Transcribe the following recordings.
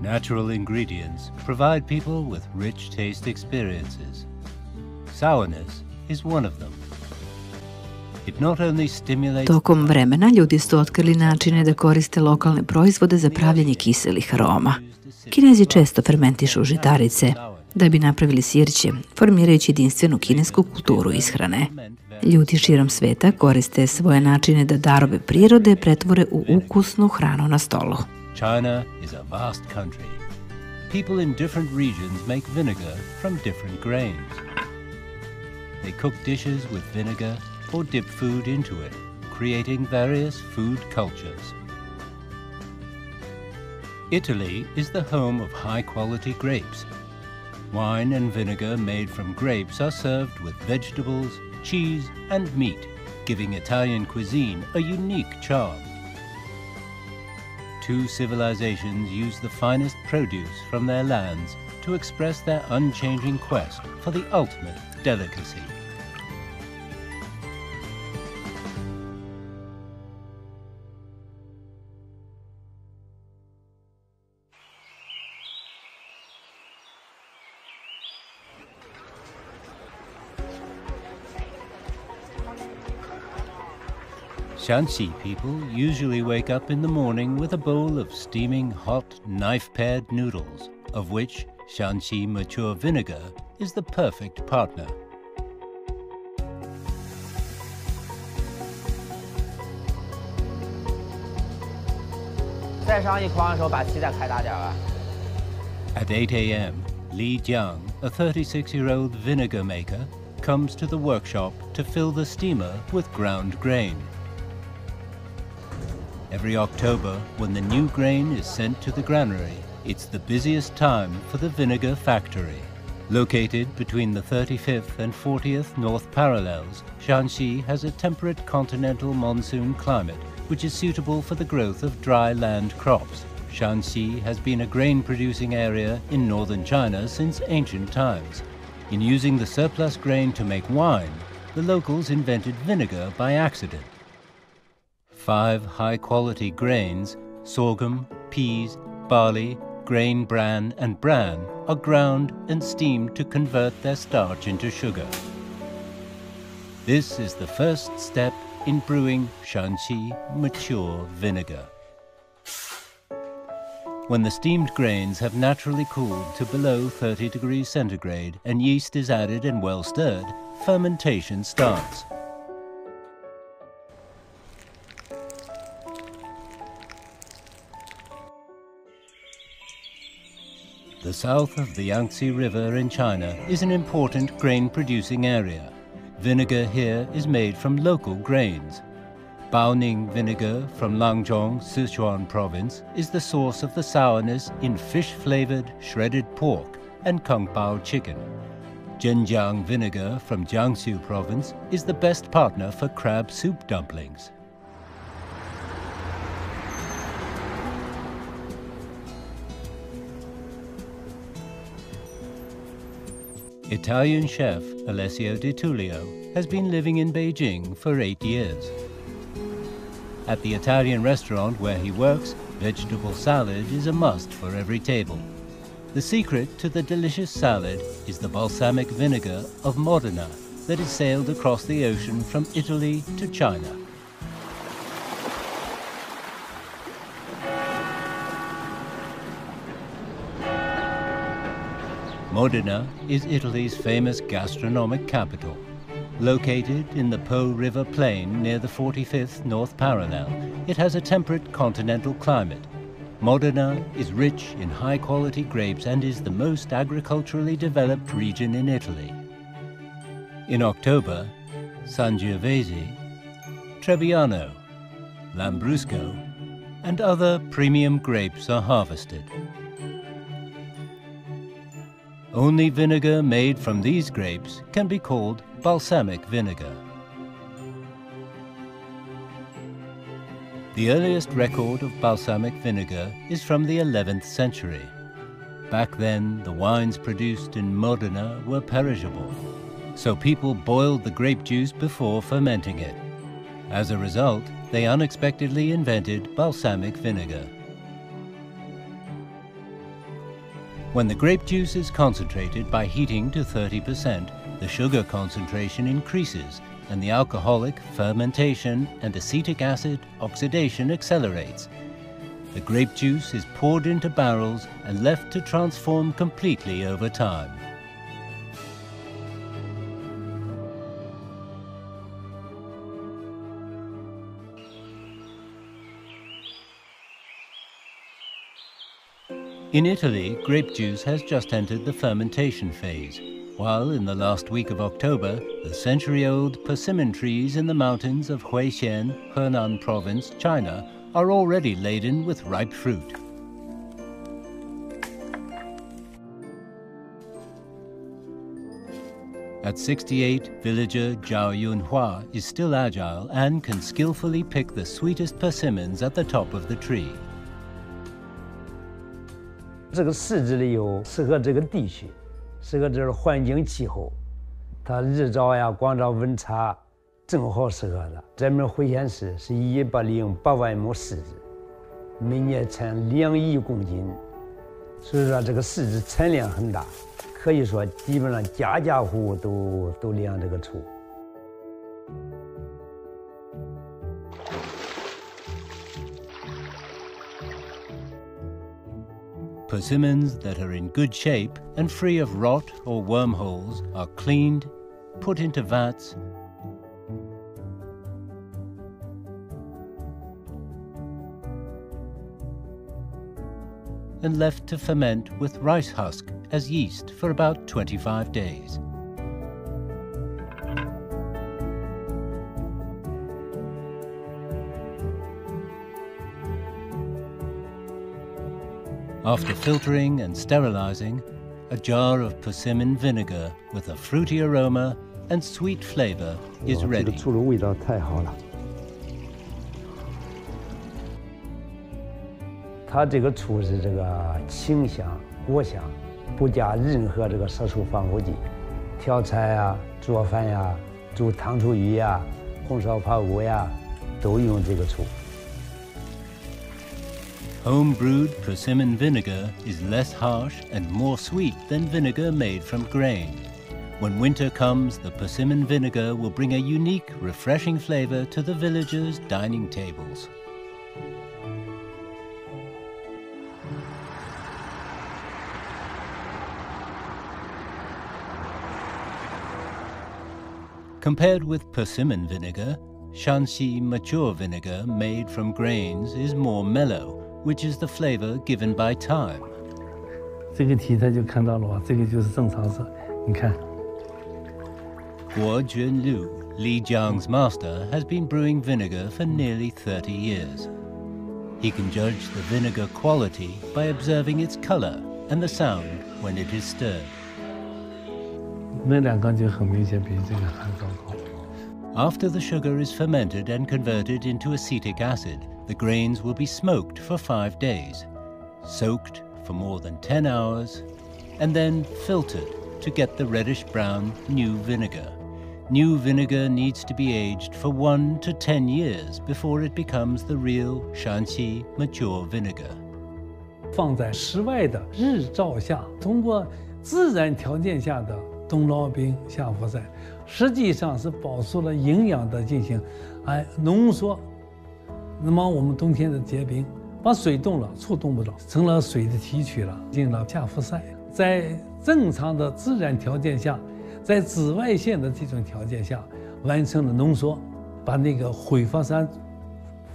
Natural ingredients provide people with rich taste experiences. Sourness is one of them. It not only stimulates... Tokom vremena ljudi su otkrili načine da koriste lokalne proizvode za pravljenje kiselih aroma. Kinezi često fermentišu žitarice da bi napravili sirće, formirajući jedinstvenu kinesku kulturu ishrane. Ljudi širom sveta koriste svoje načine da darove prirode pretvore u ukusnu hranu na stolu. China is a vast country. People in different regions make vinegar from different grains. They cook dishes with vinegar or dip food into it, creating various food cultures. Italy is the home of high-quality grapes. Wine and vinegar made from grapes are served with vegetables, cheese, and meat, giving Italian cuisine a unique charm. Two civilizations use the finest produce from their lands to express their unchanging quest for the ultimate delicacy. Shanxi people usually wake up in the morning with a bowl of steaming hot knife-pared noodles, of which Shanxi mature vinegar is the perfect partner. At 8 a.m., Li Jiang, a 36-year-old vinegar maker, comes to the workshop to fill the steamer with ground grain. Every October, when the new grain is sent to the granary, it's the busiest time for the vinegar factory. Located between the 35th and 40th North Parallels, Shanxi has a temperate continental monsoon climate, which is suitable for the growth of dry land crops. Shanxi has been a grain-producing area in northern China since ancient times. In using the surplus grain to make wine, the locals invented vinegar by accident. 5 high-quality grains, sorghum, peas, barley, grain bran and bran, are ground and steamed to convert their starch into sugar. This is the first step in brewing Shanxi mature vinegar. When the steamed grains have naturally cooled to below 30 degrees centigrade and yeast is added and well stirred, fermentation starts. The south of the Yangtze River in China is an important grain-producing area. Vinegar here is made from local grains. Baoning vinegar from Langzhong, Sichuan province is the source of the sourness in fish-flavored shredded pork and kung pao chicken. Zhenjiang vinegar from Jiangsu province is the best partner for crab soup dumplings. Italian chef Alessio Di Tullio has been living in Beijing for 8 years. At the Italian restaurant where he works, vegetable salad is a must for every table. The secret to the delicious salad is the balsamic vinegar of Modena that is sailed across the ocean from Italy to China. Modena is Italy's famous gastronomic capital. Located in the Po River plain near the 45th North Parallel, it has a temperate continental climate. Modena is rich in high-quality grapes and is the most agriculturally developed region in Italy. In October, Sangiovese, Trebbiano, Lambrusco, and other premium grapes are harvested. Only vinegar made from these grapes can be called balsamic vinegar. The earliest record of balsamic vinegar is from the 11th century. Back then, the wines produced in Modena were perishable, so people boiled the grape juice before fermenting it. As a result, they unexpectedly invented balsamic vinegar. When the grape juice is concentrated by heating to 30%, the sugar concentration increases and the alcoholic fermentation and acetic acid oxidation accelerates. The grape juice is poured into barrels and left to transform completely over time. In Italy, grape juice has just entered the fermentation phase, while in the last week of October, the century-old persimmon trees in the mountains of Huixian, Henan Province, China, are already laden with ripe fruit. At 68, villager Zhao Yunhua is still agile and can skillfully pick the sweetest persimmons at the top of the tree. 这个柿子里有适合这个地区，适合这个环境气候，它日照呀、光照、温差正好适合的。咱们惠县市是108万亩柿子，每年产2亿公斤，所以说这个柿子产量很大，可以说基本上家家户户都酿这个醋。 Persimmons that are in good shape and free of rot or wormholes are cleaned, put into vats, and left to ferment with rice husk as yeast for about 25 days. After filtering and sterilizing, a jar of persimmon vinegar with a fruity aroma and sweet flavor is ready. 这个醋的味道太好了。它这个醋是这个清香、果香，不加任何这个色素防腐剂。调菜呀、做饭呀、煮糖醋鱼呀、红烧排骨呀，都用这个醋。 Home-brewed persimmon vinegar is less harsh and more sweet than vinegar made from grain. When winter comes, the persimmon vinegar will bring a unique, refreshing flavor to the villagers' dining tables. Compared with persimmon vinegar, Shanxi mature vinegar made from grains is more mellow, which is the flavor given by time. 这个题他就看到了吧，这个就是正常色，你看。Guo Junlu, Li Jiang's master, has been brewing vinegar for nearly 30 years. He can judge the vinegar quality by observing its color and the sound when it is stirred. 那两个就很明显比这个还糟糕。 After the sugar is fermented and converted into acetic acid, the grains will be smoked for 5 days, soaked for more than 10 hours, and then filtered to get the reddish-brown new vinegar. New vinegar needs to be aged for 1 to 10 years before it becomes the real Shanxi mature vinegar. 放在室外的日照下，通过自然条件下的冬酪冰下浮晒，实际上是保持了营养的进行，浓缩。 那么我们冬天的结冰，把水冻了，醋冻不了，成了水的提取了，进行了下浮晒。在正常的自然条件下，在紫外线的这种条件下，完成了浓缩，把那个挥发酸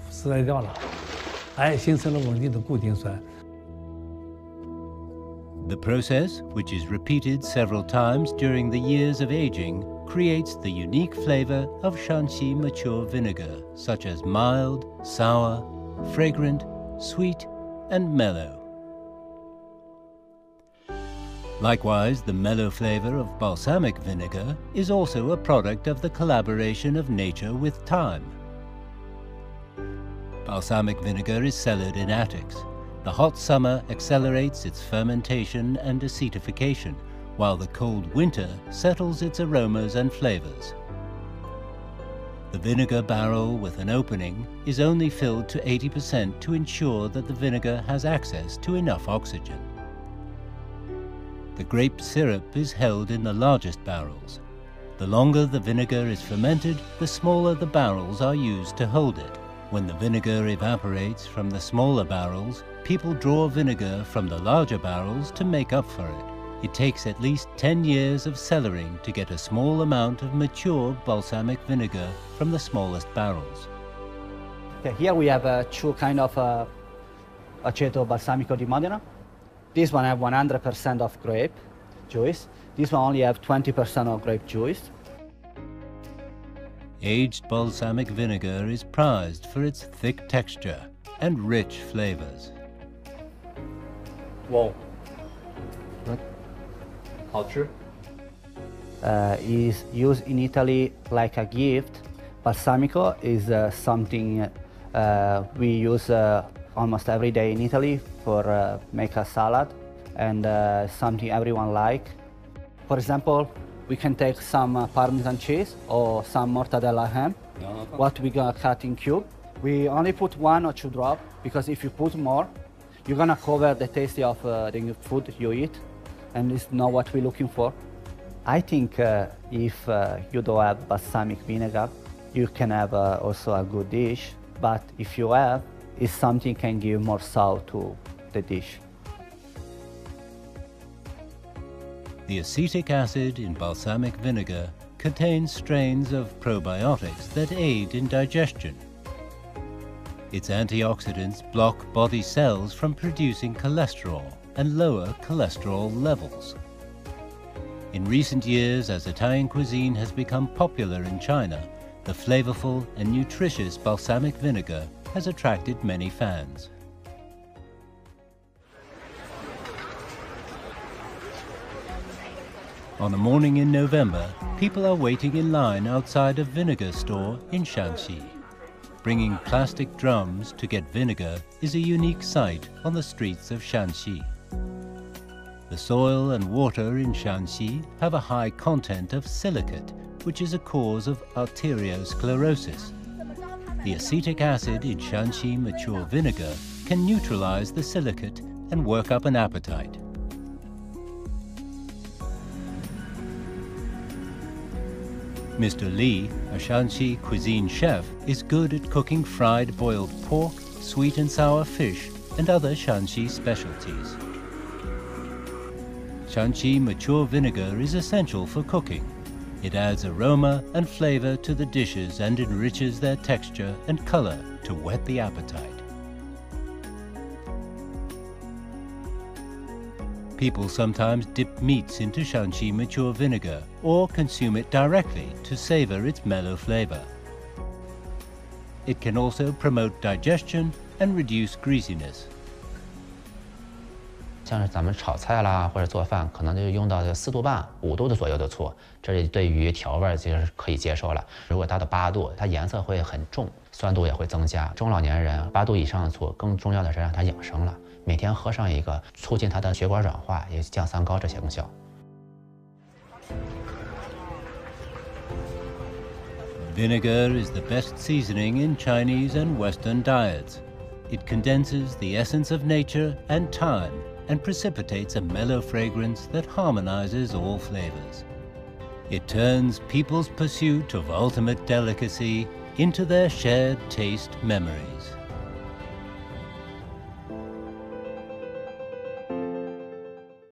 撕裂掉了，形成了稳定的固定酸。 The process, which is repeated several times during the years of aging, creates the unique flavor of Shanxi mature vinegar, such as mild, sour, fragrant, sweet, and mellow. Likewise, the mellow flavor of balsamic vinegar is also a product of the collaboration of nature with time. Balsamic vinegar is cellared in attics. The hot summer accelerates its fermentation and acetification, while the cold winter settles its aromas and flavors. The vinegar barrel with an opening is only filled to 80% to ensure that the vinegar has access to enough oxygen. The grape syrup is held in the largest barrels. The longer the vinegar is fermented, the smaller the barrels are used to hold it. When the vinegar evaporates from the smaller barrels, people draw vinegar from the larger barrels to make up for it. It takes at least 10 years of cellaring to get a small amount of mature balsamic vinegar from the smallest barrels. Okay, here we have two kind of aceto balsamico di Modena. This one have 100% of grape juice. This one only have 20% of grape juice. Aged balsamic vinegar is prized for its thick texture and rich flavors. Wow. What? Culture? Is used in Italy like a gift. Balsamico is something we use almost every day in Italy for make a salad, and something everyone like. For example, we can take some Parmesan cheese or some mortadella ham, what we gonna cut in cube. We only put 1 or 2 drops, because if you put more, you're gonna cover the taste of the food you eat, and it's not what we're looking for. I think if you don't have balsamic vinegar, you can have also a good dish, but if you have, it's something can give more sour to the dish. The acetic acid in balsamic vinegar contains strains of probiotics that aid in digestion. Its antioxidants block body cells from producing cholesterol and lower cholesterol levels. In recent years, as Italian cuisine has become popular in China, the flavorful and nutritious balsamic vinegar has attracted many fans. On a morning in November, people are waiting in line outside a vinegar store in Shanxi. Bringing plastic drums to get vinegar is a unique sight on the streets of Shanxi. The soil and water in Shanxi have a high content of silicate, which is a cause of arteriosclerosis. The acetic acid in Shanxi mature vinegar can neutralize the silicate and work up an appetite. Mr. Li, a Shanxi cuisine chef, is good at cooking fried boiled pork, sweet and sour fish, and other Shanxi specialties. Shanxi mature vinegar is essential for cooking. It adds aroma and flavor to the dishes and enriches their texture and color to whet the appetite. People sometimes dip meats into Shanxi mature vinegar or consume it directly to savor its mellow flavor. It can also promote digestion and reduce greasiness. 像是咱们炒菜啦或者做饭，可能就用到这4度半、5度的左右的醋，这里对于调味其实是可以接受了。如果达到8度，它颜色会很重，酸度也会增加。中老年人8度以上的醋，更重要的是让它养生了。 每天喝上一个，促进它的血管软化，也降三高这些功效。Vinegar is the best seasoning in Chinese and Western diets. It condenses the essence of nature and time and precipitates a mellow fragrance that harmonizes all flavors. It turns people's pursuit of ultimate delicacy into their shared taste memories.